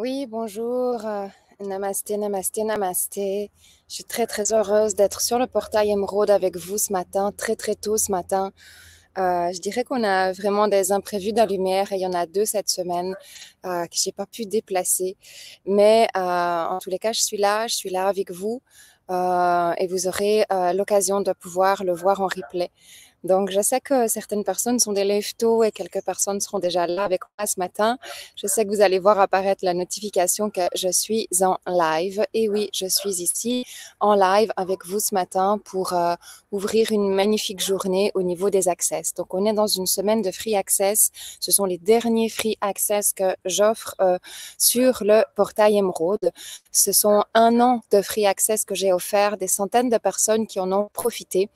Oui, bonjour. Namasté, namasté, namasté. Je suis très, très heureuse d'être sur le portail Émeraude avec vous ce matin, très, très tôt ce matin. Je dirais qu'on a vraiment des imprévus de la lumière et il y en a deux cette semaine que j'ai pas pu déplacer. Mais en tous les cas, je suis là avec vous et vous aurez l'occasion de pouvoir le voir en replay. Donc, je sais que certaines personnes sont des lève-tôt et quelques personnes seront déjà là avec moi ce matin. Je sais que vous allez voir apparaître la notification que je suis en live. Et oui, je suis ici en live avec vous ce matin pour ouvrir une magnifique journée au niveau des access. Donc, on est dans une semaine de free access. Ce sont les derniers free access que j'offre sur le portail Émeraude. Ce sont 1 an de free access que j'ai offert, des centaines de personnes qui en ont profité.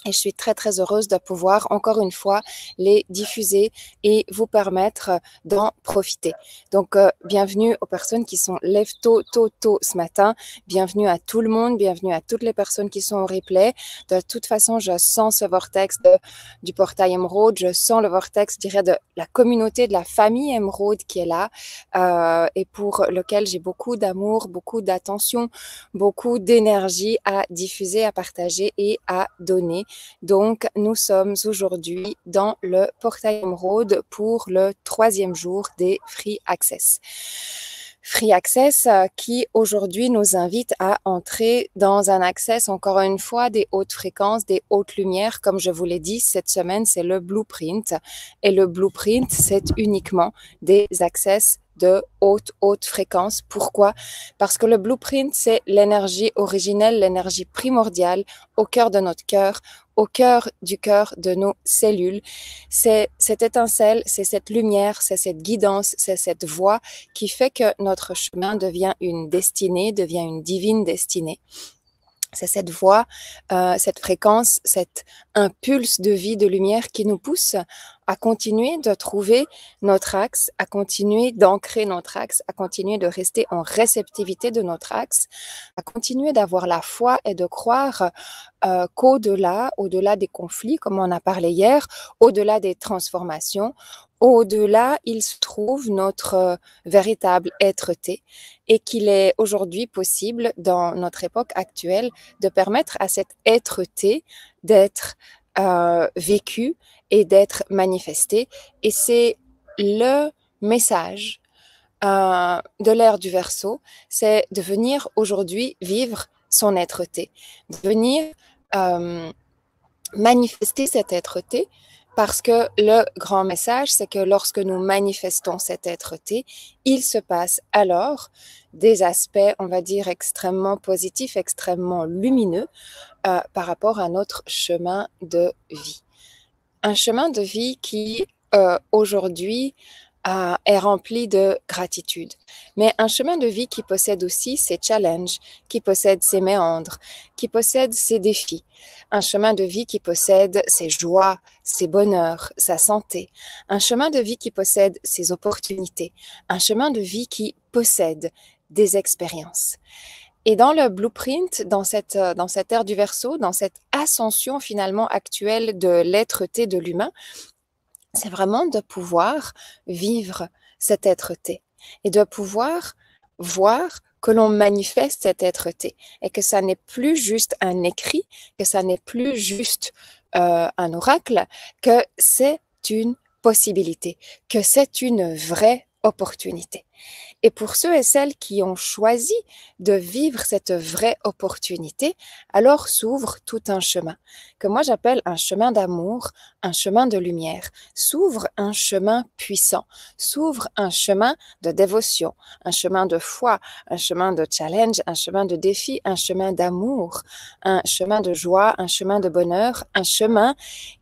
Et je suis très, très heureuse de pouvoir, encore une fois, les diffuser et vous permettre d'en profiter. Donc, bienvenue aux personnes qui sont lève tôt, tôt, tôt ce matin. Bienvenue à tout le monde. Bienvenue à toutes les personnes qui sont au replay. De toute façon, je sens ce vortex du portail Émeraude. Je sens le vortex, je dirais, de la communauté, de la famille Émeraude qui est là et pour lequel j'ai beaucoup d'amour, beaucoup d'attention, beaucoup d'énergie à diffuser, à partager et à donner. Donc, nous sommes aujourd'hui dans le portail Émeraude pour le 3e jour des Free Access. Free Access qui aujourd'hui nous invite à entrer dans un access, encore une fois, des hautes fréquences, des hautes lumières. Comme je vous l'ai dit, cette semaine, c'est le blueprint. Et le blueprint, c'est uniquement des access de haute fréquence. Pourquoi? Parce que le blueprint, c'est l'énergie originelle, l'énergie primordiale au cœur de notre cœur, au cœur du cœur de nos cellules. C'est cette étincelle, c'est cette lumière, c'est cette guidance, c'est cette voie qui fait que notre chemin devient une destinée, devient une divine destinée. C'est cette voix, cette fréquence, cet impulse de vie, de lumière qui nous pousse à continuer de trouver notre axe, à continuer d'ancrer notre axe, à continuer de rester en réceptivité de notre axe, à continuer d'avoir la foi et de croire qu'au-delà, au-delà des conflits, comme on a parlé hier, au-delà des transformations, au-delà, il se trouve notre véritable être-té et qu'il est aujourd'hui possible, dans notre époque actuelle, de permettre à cet être-té d'être vécu et d'être manifesté. Et c'est le message de l'ère du Verseau, c'est de venir aujourd'hui vivre son être-té, de venir manifester cet être-té, parce que le grand message, c'est que lorsque nous manifestons cet être-té, il se passe alors des aspects, on va dire, extrêmement positifs, extrêmement lumineux par rapport à notre chemin de vie. Un chemin de vie qui, aujourd'hui, est rempli de gratitude, mais un chemin de vie qui possède aussi ses challenges, qui possède ses méandres, qui possède ses défis. Un chemin de vie qui possède ses joies, ses bonheurs, sa santé. Un chemin de vie qui possède ses opportunités. Un chemin de vie qui possède des expériences. Et dans le blueprint, dans cette ère du Verseau, dans cette ascension finalement actuelle de l'être-té de l'humain, c'est vraiment de pouvoir vivre cet être-té et de pouvoir voir que l'on manifeste cet être-té et que ça n'est plus juste un écrit, que ça n'est plus juste un oracle, que c'est une possibilité, que c'est une vraie opportunité. Et pour ceux et celles qui ont choisi de vivre cette vraie opportunité, alors s'ouvre tout un chemin, que moi j'appelle un chemin d'amour, un chemin de lumière, s'ouvre un chemin puissant, s'ouvre un chemin de dévotion, un chemin de foi, un chemin de challenge, un chemin de défi, un chemin d'amour, un chemin de joie, un chemin de bonheur, un chemin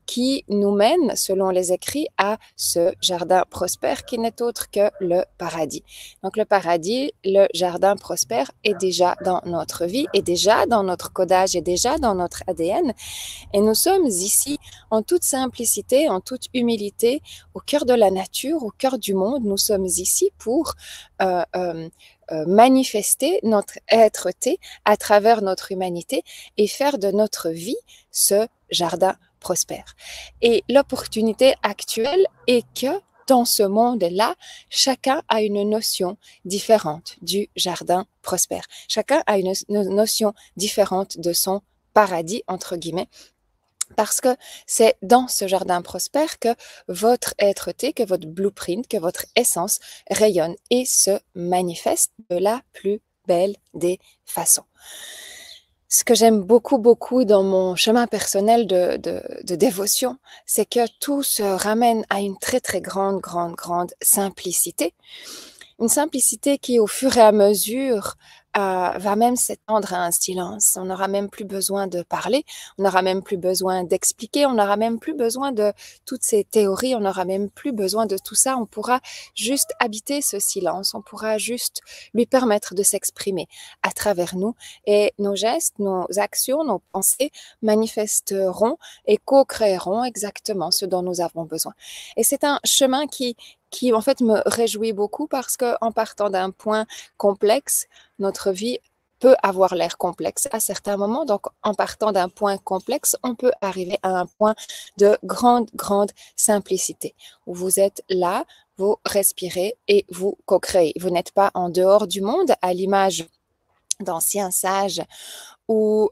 qui nous mène, selon les écrits, à ce jardin prospère qui n'est autre que le paradis. Donc le paradis, le jardin prospère est déjà dans notre vie, est déjà dans notre codage, est déjà dans notre ADN. Et nous sommes ici en toute simplicité, en toute humilité, au cœur de la nature, au cœur du monde. Nous sommes ici pour manifester notre être-té à travers notre humanité et faire de notre vie ce jardin prospère. Et l'opportunité actuelle est que dans ce monde-là, chacun a une notion différente du jardin prospère. Chacun a une notion différente de son paradis, entre guillemets, parce que c'est dans ce jardin prospère que votre être-té, que votre blueprint, que votre essence rayonne et se manifeste de la plus belle des façons. Ce que j'aime beaucoup, beaucoup dans mon chemin personnel de dévotion, c'est que tout se ramène à une très, très grande, grande, grande simplicité. Une simplicité qui, au fur et à mesure, va même s'étendre à un silence. On n'aura même plus besoin de parler, on n'aura même plus besoin d'expliquer, on n'aura même plus besoin de toutes ces théories, on n'aura même plus besoin de tout ça. On pourra juste habiter ce silence, on pourra juste lui permettre de s'exprimer à travers nous et nos gestes, nos actions, nos pensées manifesteront et co-créeront exactement ce dont nous avons besoin. Et c'est un chemin qui en fait me réjouit beaucoup parce qu'en partant d'un point complexe, notre vie peut avoir l'air complexe à certains moments. Donc, en partant d'un point complexe, on peut arriver à un point de grande, grande simplicité où vous êtes là, vous respirez et vous co-créez. Vous n'êtes pas en dehors du monde à l'image d'anciens sages ou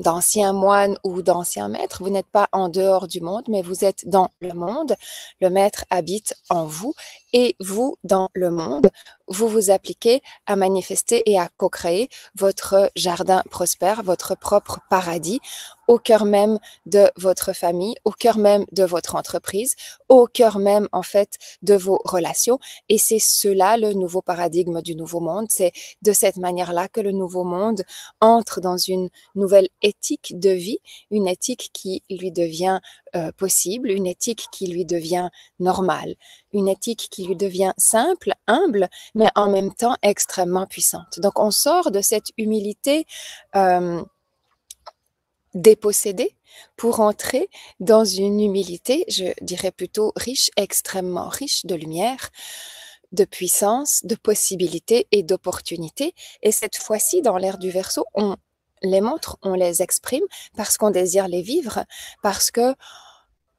d'anciens moines ou d'anciens maîtres. Vous n'êtes pas en dehors du monde, mais vous êtes dans le monde. Le maître habite en vous et vous, dans le monde, vous vous appliquez à manifester et à co-créer votre jardin prospère, votre propre paradis, au cœur même de votre famille, au cœur même de votre entreprise, au cœur même, en fait, de vos relations. Et c'est cela, le nouveau paradigme du nouveau monde. C'est de cette manière-là que le nouveau monde entre dans une nouvelle éthique de vie, une éthique qui lui devient possible, une éthique qui lui devient normale, une éthique qui lui devient simple, humble, mais en même temps extrêmement puissante. Donc on sort de cette humilité dépossédée pour entrer dans une humilité, je dirais plutôt riche, extrêmement riche de lumière, de puissance, de possibilités et d'opportunités. Et cette fois-ci, dans l'ère du Verseau, on les montre, on les exprime parce qu'on désire les vivre, parce que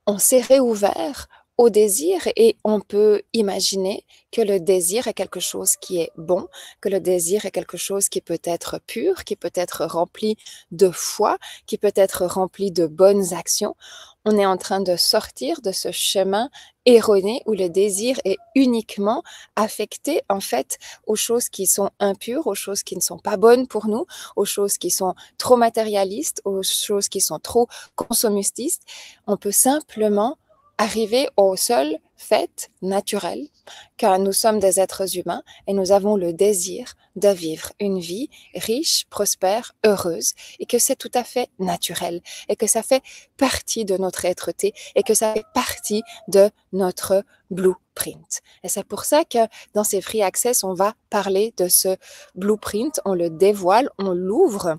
on s'est réouvert au désir et on peut imaginer que le désir est quelque chose qui est bon, que le désir est quelque chose qui peut être pur, qui peut être rempli de foi, qui peut être rempli de bonnes actions. On est en train de sortir de ce chemin erroné où le désir est uniquement affecté en fait aux choses qui sont impures, aux choses qui ne sont pas bonnes pour nous, aux choses qui sont trop matérialistes, aux choses qui sont trop consommistes. On peut simplement arriver au seul fait naturel que nous sommes des êtres humains et nous avons le désir de vivre une vie riche, prospère, heureuse et que c'est tout à fait naturel et que ça fait partie de notre être-té et que ça fait partie de notre blueprint. Et c'est pour ça que dans ces Free Access, on va parler de ce blueprint, on le dévoile, on l'ouvre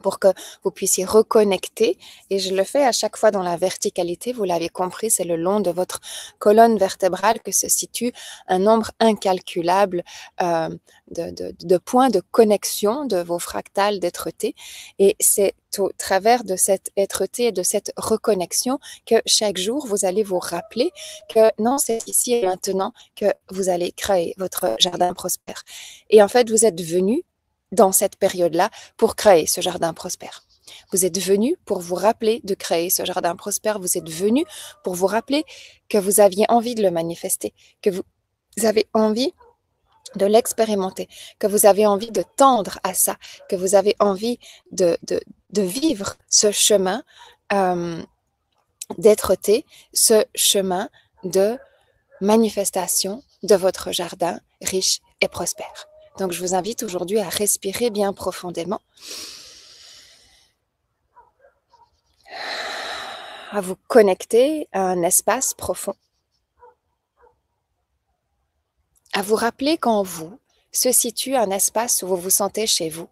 pour que vous puissiez reconnecter. Et je le fais à chaque fois dans la verticalité. Vous l'avez compris, c'est le long de votre colonne vertébrale que se situe un nombre incalculable de points de connexion de vos fractales d'être-té. Et c'est au travers de cette être-té et de cette reconnexion que chaque jour, vous allez vous rappeler que non, c'est ici et maintenant que vous allez créer votre jardin prospère. Et en fait, vous êtes venu dans cette période-là pour créer ce jardin prospère. Vous êtes venu pour vous rappeler de créer ce jardin prospère. Vous êtes venu pour vous rappeler que vous aviez envie de le manifester, que vous avez envie de l'expérimenter, que vous avez envie de tendre à ça, que vous avez envie de vivre ce chemin d'être-té, ce chemin de manifestation de votre jardin riche et prospère. Donc, je vous invite aujourd'hui à respirer bien profondément, à vous connecter à un espace profond, à vous rappeler qu'en vous se situe un espace où vous vous sentez chez vous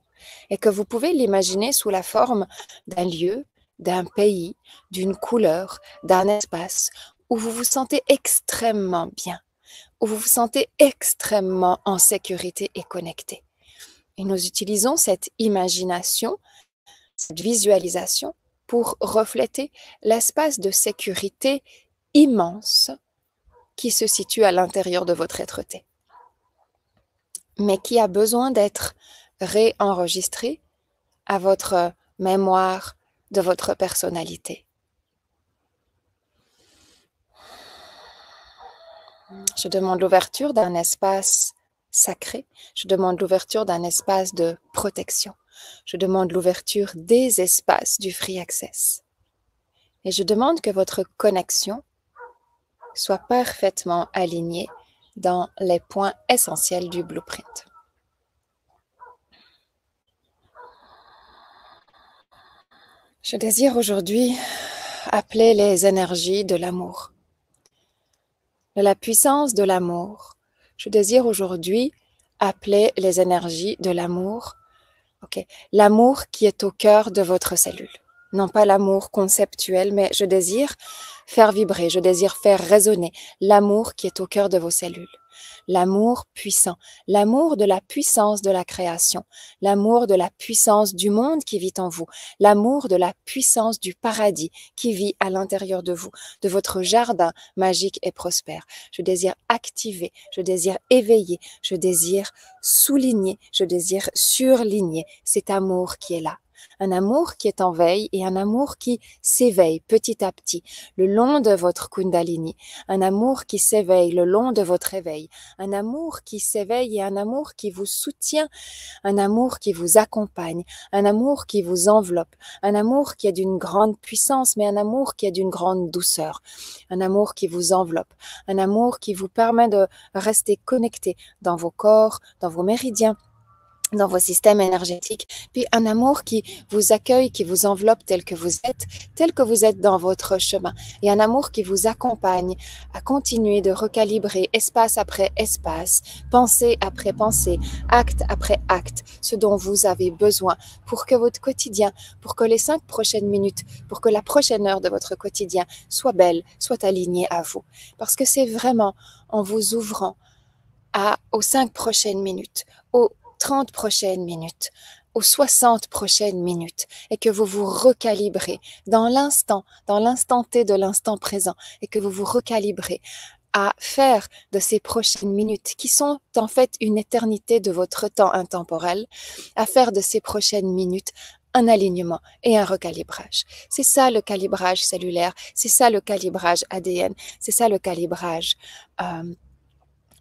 et que vous pouvez l'imaginer sous la forme d'un lieu, d'un pays, d'une couleur, d'un espace où vous vous sentez extrêmement bien, où vous vous sentez extrêmement en sécurité et connecté. Et nous utilisons cette imagination, cette visualisation pour refléter l'espace de sécurité immense qui se situe à l'intérieur de votre être-té, mais qui a besoin d'être réenregistré à votre mémoire de votre personnalité. Je demande l'ouverture d'un espace sacré. Je demande l'ouverture d'un espace de protection. Je demande l'ouverture des espaces du Free Access. Et je demande que votre connexion soit parfaitement alignée dans les points essentiels du blueprint. Je désire aujourd'hui appeler les énergies de l'amour, de la puissance de l'amour. Je désire aujourd'hui appeler les énergies de l'amour. L'amour qui est au cœur de votre cellule. Non pas l'amour conceptuel, mais je désire faire vibrer, je désire faire résonner l'amour qui est au cœur de vos cellules. L'amour puissant, l'amour de la puissance de la création, l'amour de la puissance du monde qui vit en vous, l'amour de la puissance du paradis qui vit à l'intérieur de vous, de votre jardin magique et prospère. Je désire activer, je désire éveiller, je désire souligner, je désire surligner cet amour qui est là. Un amour qui est en veille et un amour qui s'éveille petit à petit le long de votre Kundalini, un amour qui s'éveille le long de votre éveil, un amour qui s'éveille et un amour qui vous soutient, un amour qui vous accompagne, un amour qui vous enveloppe, un amour qui est d'une grande puissance, mais un amour qui est d'une grande douceur, un amour qui vous enveloppe, un amour qui vous permet de rester connecté dans vos corps, dans vos méridiens, dans vos systèmes énergétiques, puis un amour qui vous accueille, qui vous enveloppe tel que vous êtes dans votre chemin, et un amour qui vous accompagne à continuer de recalibrer espace après espace, pensée après pensée, acte après acte, ce dont vous avez besoin pour que votre quotidien, pour que les 5 prochaines minutes, pour que la prochaine heure de votre quotidien soit belle, soit alignée à vous. Parce que c'est vraiment en vous ouvrant aux 5 prochaines minutes, aux 30 prochaines minutes, aux 60 prochaines minutes, et que vous vous recalibrez dans l'instant T de l'instant présent, et que vous vous recalibrez à faire de ces prochaines minutes, qui sont en fait une éternité de votre temps intemporel, à faire de ces prochaines minutes un alignement et un recalibrage. C'est ça le calibrage cellulaire, c'est ça le calibrage ADN, c'est ça le calibrage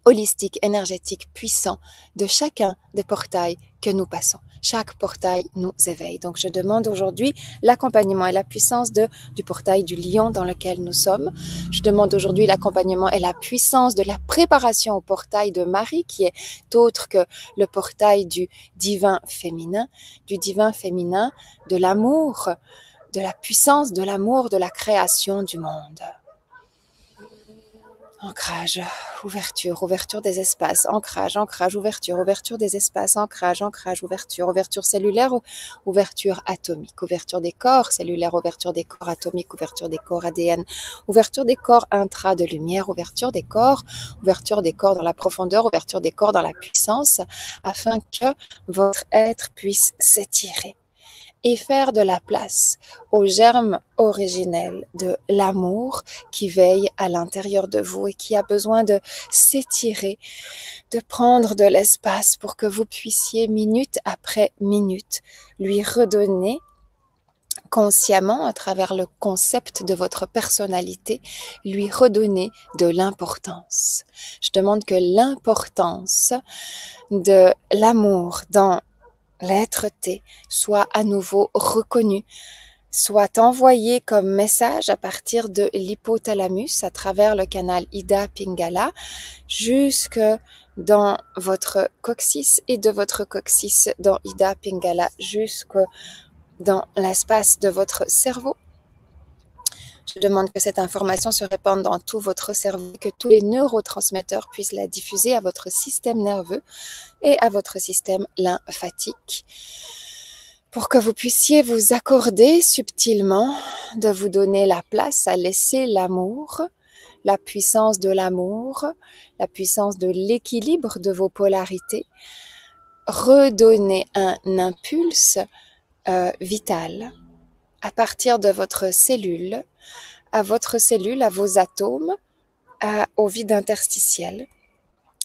holistique, énergétique, puissant de chacun des portails que nous passons. Chaque portail nous éveille. Donc, je demande aujourd'hui l'accompagnement et la puissance du portail du lion dans lequel nous sommes. Je demande aujourd'hui l'accompagnement et la puissance de la préparation au portail de Marie, qui est autre que le portail du divin féminin, de l'amour, de la puissance de l'amour de la création du monde. Ancrage, ouverture des espaces, ancrage, ouverture des espaces, ancrage, ouverture cellulaire, ouverture atomique, ouverture des corps cellulaires, ouverture des corps atomiques, ouverture des corps ADN, ouverture des corps intra de lumière, ouverture des corps dans la profondeur, ouverture des corps dans la puissance, afin que votre être puisse s'étirer et faire de la place au germe originel de l'amour qui veille à l'intérieur de vous et qui a besoin de s'étirer, de prendre de l'espace pour que vous puissiez minute après minute lui redonner consciemment à travers le concept de votre personnalité, lui redonner de l'importance. Je demande que l'importance de l'amour dans l'être-té soit à nouveau reconnu, soit envoyé comme message à partir de l'hypothalamus à travers le canal Ida Pingala jusque dans votre coccyx et de votre coccyx dans Ida Pingala jusque dans l'espace de votre cerveau. Je demande que cette information se répande dans tout votre cerveau, que tous les neurotransmetteurs puissent la diffuser à votre système nerveux et à votre système lymphatique, pour que vous puissiez vous accorder subtilement de vous donner la place à laisser l'amour, la puissance de l'amour, la puissance de l'équilibre de vos polarités, redonner un impulse vital à partir de votre cellule, à vos atomes, au vide interstitiel,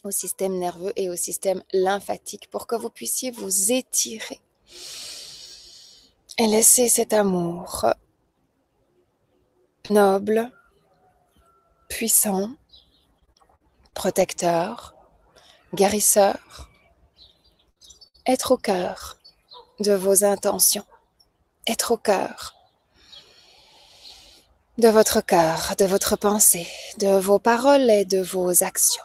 au système nerveux et au système lymphatique pour que vous puissiez vous étirer et laisser cet amour noble, puissant, protecteur, guérisseur, être au cœur de vos intentions, être au cœur de votre cœur, de votre pensée, de vos paroles et de vos actions.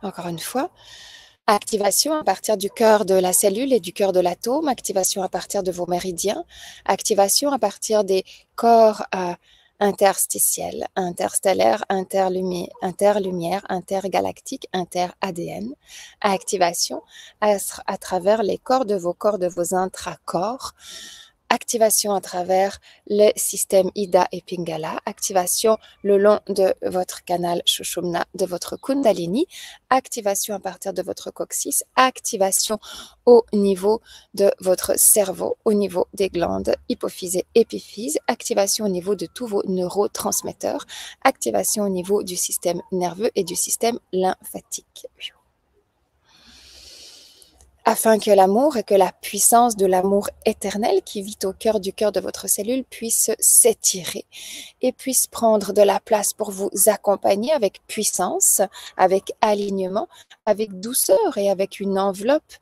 Encore une fois, activation à partir du cœur de la cellule et du cœur de l'atome, activation à partir de vos méridiens, activation à partir des corps interstitiels, interstellaires, interlumière, intergalactiques, inter-ADN, activation à travers les corps de vos intracorps, activation à travers le système Ida et Pingala, activation le long de votre canal Sushumna, de votre Kundalini, activation à partir de votre coccyx, activation au niveau de votre cerveau, au niveau des glandes hypophyse et épiphyse, activation au niveau de tous vos neurotransmetteurs, activation au niveau du système nerveux et du système lymphatique. Afin que l'amour et que la puissance de l'amour éternel qui vit au cœur de votre cellule puisse s'étirer et puisse prendre de la place pour vous accompagner avec puissance, avec alignement, avec douceur et avec une enveloppe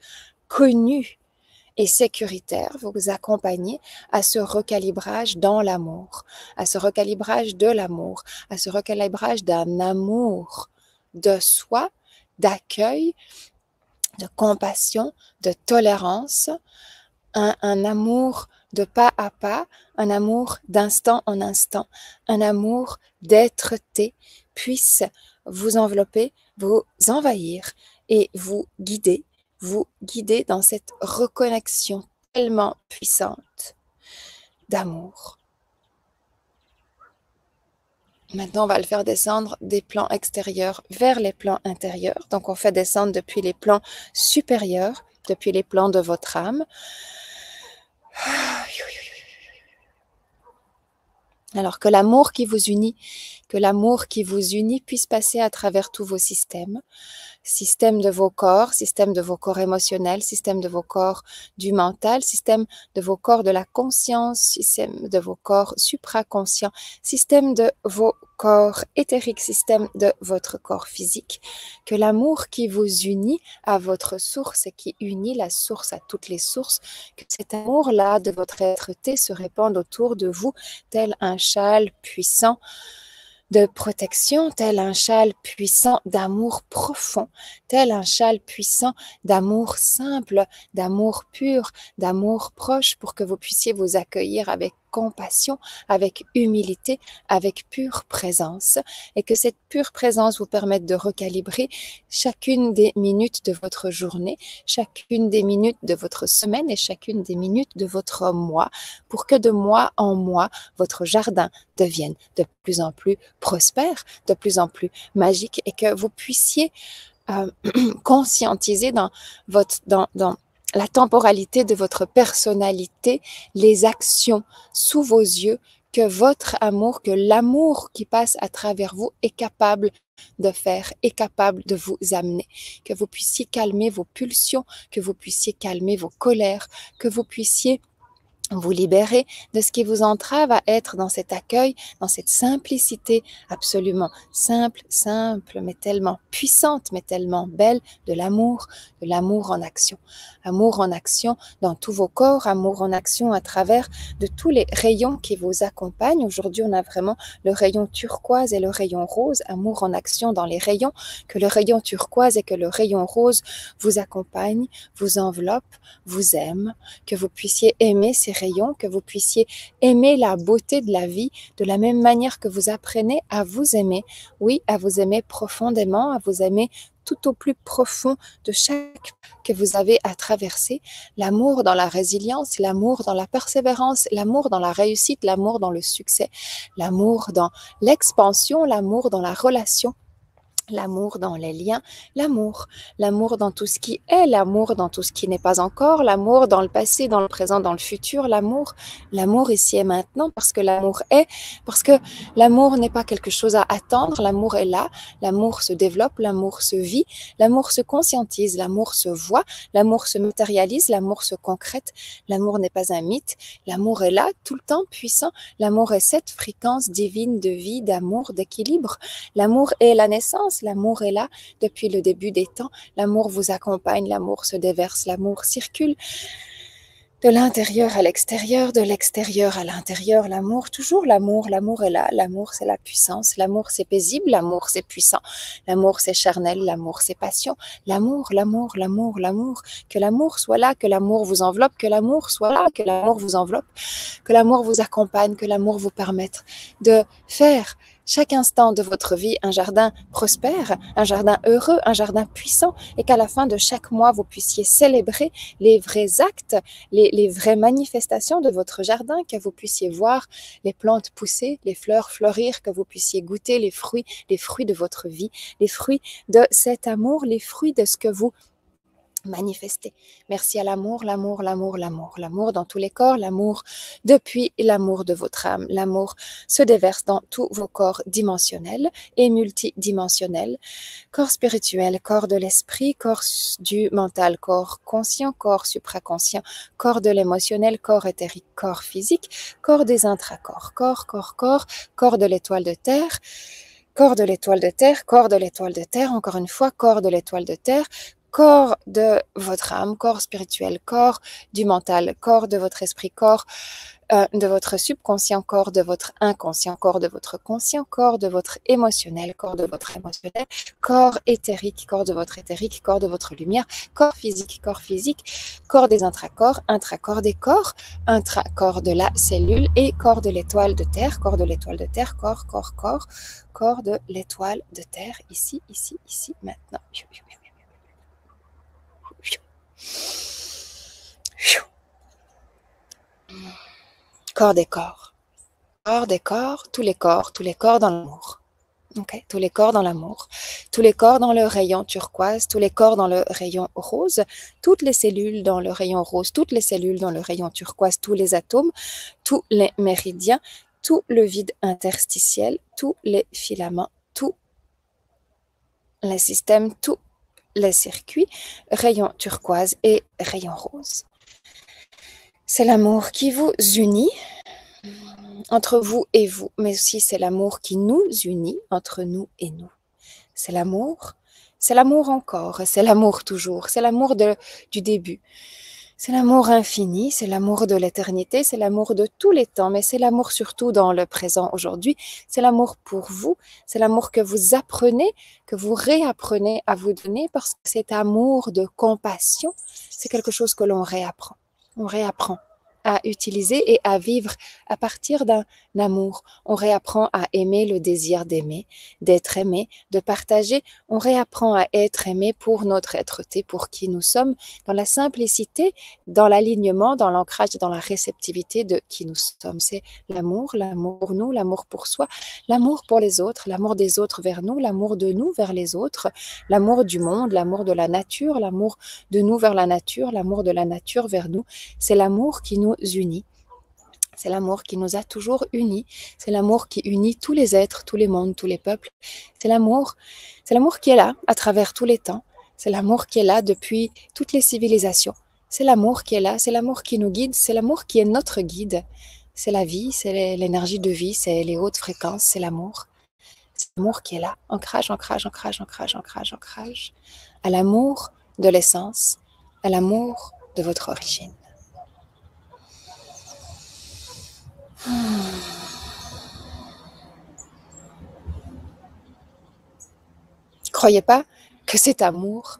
connue et sécuritaire, vous accompagner à ce recalibrage dans l'amour, à ce recalibrage de l'amour, à ce recalibrage d'un amour de soi, d'accueil, de compassion, de tolérance, un amour de pas à pas, un amour d'instant en instant, un amour d'être-té puisse vous envelopper, vous envahir et vous guider dans cette reconnexion tellement puissante d'amour. Maintenant, on va le faire descendre des plans extérieurs vers les plans intérieurs. Donc, on fait descendre depuis les plans supérieurs, depuis les plans de votre âme. Alors que l'amour qui vous unit puisse passer à travers tous vos systèmes. Système de vos corps émotionnels, système de vos corps du mental, système de vos corps de la conscience, système de vos corps supraconscients, système de vos corps éthériques, système de votre corps physique. Que l'amour qui vous unit à votre source et qui unit la source à toutes les sources, que cet amour-là de votre être-té se répande autour de vous tel un châle puissant de protection, tel un châle puissant d'amour profond, tel un châle puissant d'amour simple, d'amour pur, d'amour proche, pour que vous puissiez vous accueillir avec compassion, avec humilité, avec pure présence, et que cette pure présence vous permette de recalibrer chacune des minutes de votre journée, chacune des minutes de votre semaine et chacune des minutes de votre mois, pour que de mois en mois, votre jardin devienne de plus en plus prospère, de plus en plus magique, et que vous puissiez conscientiser dans la temporalité de votre personnalité, les actions sous vos yeux que votre amour, que l'amour qui passe à travers vous est capable de faire, est capable de vous amener, que vous puissiez calmer vos pulsions, que vous puissiez calmer vos colères, que vous puissiez vous libérer de ce qui vous entrave à être dans cet accueil, dans cette simplicité absolument simple, mais tellement puissante, mais tellement belle, de l'amour en action. Amour en action dans tous vos corps, amour en action à travers de tous les rayons qui vous accompagnent. Aujourd'hui, on a vraiment le rayon turquoise et le rayon rose, amour en action dans les rayons, que le rayon turquoise et que le rayon rose vous accompagnent, vous enveloppent, vous aiment, que vous puissiez aimer ces rayons, que vous puissiez aimer la beauté de la vie de la même manière que vous apprenez à vous aimer. Oui, à vous aimer profondément, à vous aimer tout au plus profond de chaque que vous avez à traverser. L'amour dans la résilience, l'amour dans la persévérance, l'amour dans la réussite, l'amour dans le succès, l'amour dans l'expansion, l'amour dans la relation, L'amour dans les liens, l'amour dans tout ce qui est, l'amour dans tout ce qui n'est pas encore, l'amour dans le passé, dans le présent, dans le futur, l'amour ici et maintenant, parce que l'amour est, parce que l'amour n'est pas quelque chose à attendre, l'amour est là, l'amour se développe, l'amour se vit, l'amour se conscientise, l'amour se voit, l'amour se matérialise, l'amour se concrète, l'amour n'est pas un mythe, l'amour est là, tout le temps puissant, l'amour est cette fréquence divine de vie, d'amour, d'équilibre, l'amour est la naissance, l'amour est là depuis le début des temps. L'amour vous accompagne, l'amour se déverse, l'amour circule de l'intérieur à l'extérieur, de l'extérieur à l'intérieur. L'amour, toujours l'amour. L'amour est là. L'amour, c'est la puissance. L'amour, c'est paisible. L'amour, c'est puissant. L'amour, c'est charnel. L'amour, c'est passion. L'amour, l'amour, l'amour, l'amour. Que l'amour soit là, que l'amour vous enveloppe, que l'amour soit là, que l'amour vous enveloppe, que l'amour vous accompagne, que l'amour vous permette de faire chaque instant de votre vie un jardin prospère, un jardin heureux, un jardin puissant, et qu'à la fin de chaque mois, vous puissiez célébrer les vrais actes, les vraies manifestations de votre jardin, que vous puissiez voir les plantes pousser, les fleurs fleurir, que vous puissiez goûter les fruits de votre vie, les fruits de cet amour, les fruits de ce que vous manifester. Merci à l'amour, l'amour, l'amour, l'amour. L'amour dans tous les corps, l'amour depuis l'amour de votre âme. L'amour se déverse dans tous vos corps dimensionnels et multidimensionnels. Corps spirituel, corps de l'esprit, corps du mental, corps conscient, corps supraconscient, corps de l'émotionnel, corps éthérique, corps physique, corps des intracorps, corps de l'étoile de terre, corps de l'étoile de terre, corps de l'étoile de terre, encore une fois, corps de l'étoile de terre, corps de votre âme, corps spirituel, corps du mental, corps de votre esprit, corps de votre subconscient, corps de votre inconscient, corps de votre conscient, corps de votre émotionnel, corps de votre émotionnel, corps éthérique, corps de votre lumière, corps physique, corps des intracorps, intracorps des corps, intracorps de la cellule et corps de l'étoile de terre, corps de l'étoile de terre, corps de l'étoile de terre, ici, maintenant. Corps des corps, tous les corps dans l'amour. Okay. Tous les corps dans l'amour, tous les corps dans le rayon turquoise, tous les corps dans le rayon rose, toutes les cellules dans le rayon rose, toutes les cellules dans le rayon turquoise, tous les atomes, tous les méridiens, tout le vide interstitiel, tous les filaments, tous les systèmes, tous les circuits, rayon turquoise et rayon rose. C'est l'amour qui vous unit entre vous et vous, mais aussi c'est l'amour qui nous unit entre nous et nous. C'est l'amour encore, c'est l'amour toujours, c'est l'amour du début. C'est l'amour infini, c'est l'amour de l'éternité, c'est l'amour de tous les temps, mais c'est l'amour surtout dans le présent aujourd'hui. C'est l'amour pour vous, c'est l'amour que vous apprenez, que vous réapprenez à vous donner, parce que cet amour de compassion, c'est quelque chose que l'on réapprend. On réapprend à utiliser et à vivre à partir d'un amour. On réapprend à aimer le désir d'aimer, d'être aimé, de partager. On réapprend à être aimé pour notre être-té, pour qui nous sommes, dans la simplicité, dans l'alignement, dans l'ancrage, dans la réceptivité de qui nous sommes. C'est l'amour pour nous, l'amour pour soi, l'amour pour les autres, l'amour des autres vers nous, l'amour de nous vers les autres, l'amour du monde, l'amour de la nature, l'amour de nous vers la nature, l'amour de la nature vers nous. C'est l'amour qui nous unit. C'est l'amour qui nous a toujours unis. C'est l'amour qui unit tous les êtres, tous les mondes, tous les peuples. C'est l'amour qui est là à travers tous les temps. C'est l'amour qui est là depuis toutes les civilisations. C'est l'amour qui est là, c'est l'amour qui nous guide, c'est l'amour qui est notre guide. C'est la vie, c'est l'énergie de vie, c'est les hautes fréquences, c'est l'amour. C'est l'amour qui est là. Ancrage. À l'amour de l'essence, à l'amour de votre origine. Croyez pas que cet amour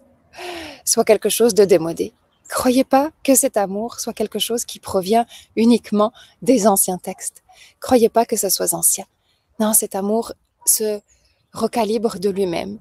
soit quelque chose de démodé. Croyez pas que cet amour soit quelque chose qui provient uniquement des anciens textes. Croyez pas que ce soit ancien. Non, cet amour se recalibre de lui-même.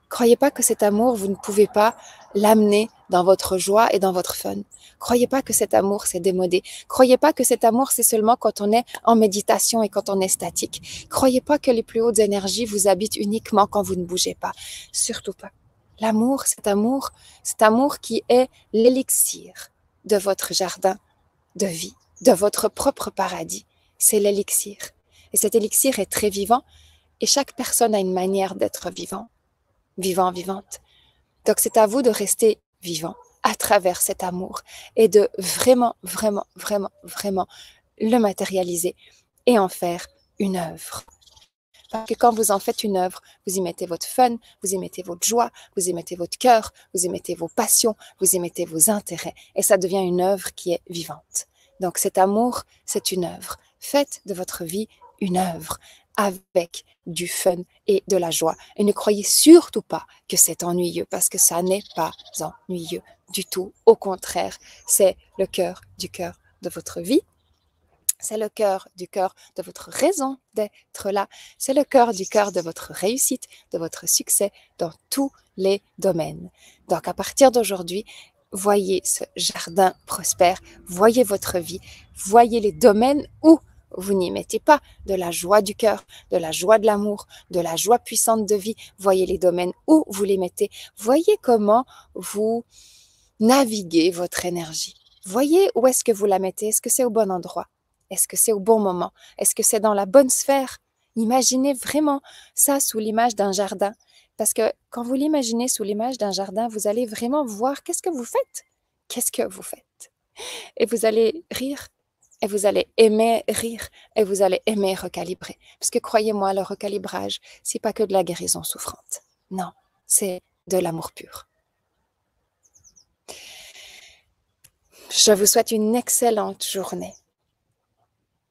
Croyez pas que cet amour, vous ne pouvez pas l'amener dans votre joie et dans votre fun. Croyez pas que cet amour, c'est démodé. Croyez pas que cet amour, c'est seulement quand on est en méditation et quand on est statique. Croyez pas que les plus hautes énergies vous habitent uniquement quand vous ne bougez pas. Surtout pas. L'amour, cet amour qui est l'élixir de votre jardin de vie, de votre propre paradis. C'est l'élixir. Et cet élixir est très vivant et chaque personne a une manière d'être vivant, vivante. Donc c'est à vous de rester vivant à travers cet amour et de vraiment, vraiment, vraiment, vraiment le matérialiser et en faire une œuvre. Parce que quand vous en faites une œuvre, vous y mettez votre fun, vous y mettez votre joie, vous y mettez votre cœur, vous y mettez vos passions, vous y mettez vos intérêts et ça devient une œuvre qui est vivante. Donc cet amour, c'est une œuvre. Faites de votre vie une œuvre avec du fun et de la joie. Et ne croyez surtout pas que c'est ennuyeux parce que ça n'est pas ennuyeux du tout. Au contraire, c'est le cœur du cœur de votre vie. C'est le cœur du cœur de votre raison d'être là. C'est le cœur du cœur de votre réussite, de votre succès dans tous les domaines. Donc à partir d'aujourd'hui, voyez ce jardin prospère, voyez votre vie, voyez les domaines où vous n'y mettez pas de la joie du cœur, de la joie de l'amour, de la joie puissante de vie. Voyez les domaines où vous les mettez. Voyez comment vous naviguez votre énergie. Voyez où est-ce que vous la mettez. Est-ce que c'est au bon endroit? Est-ce que c'est au bon moment? Est-ce que c'est dans la bonne sphère? Imaginez vraiment ça sous l'image d'un jardin. Parce que quand vous l'imaginez sous l'image d'un jardin, vous allez vraiment voir qu'est-ce que vous faites. Qu'est-ce que vous faites? Et vous allez rire. Et vous allez aimer rire. Et vous allez aimer recalibrer. Parce que croyez-moi, le recalibrage, c'est pas que de la guérison souffrante. Non, c'est de l'amour pur. Je vous souhaite une excellente journée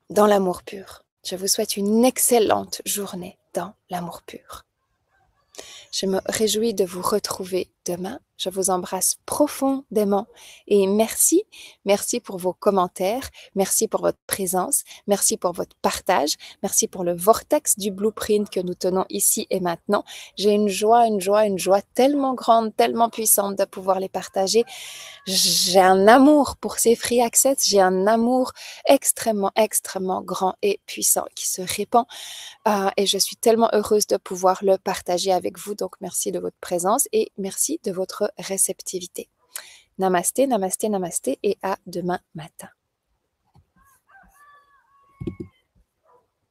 dans l'amour pur. Je vous souhaite une excellente journée dans l'amour pur. Je me réjouis de vous retrouver demain. Je vous embrasse profondément et merci. Merci pour vos commentaires. Merci pour votre présence. Merci pour votre partage. Merci pour le vortex du blueprint que nous tenons ici et maintenant. J'ai une joie tellement grande, tellement puissante de pouvoir les partager. J'ai un amour pour ces free access. J'ai un amour extrêmement, extrêmement grand et puissant qui se répand. Et je suis tellement heureuse de pouvoir le partager avec vous. Donc, merci de votre présence et merci de votre réceptivité. Namasté, namasté, namasté et à demain matin.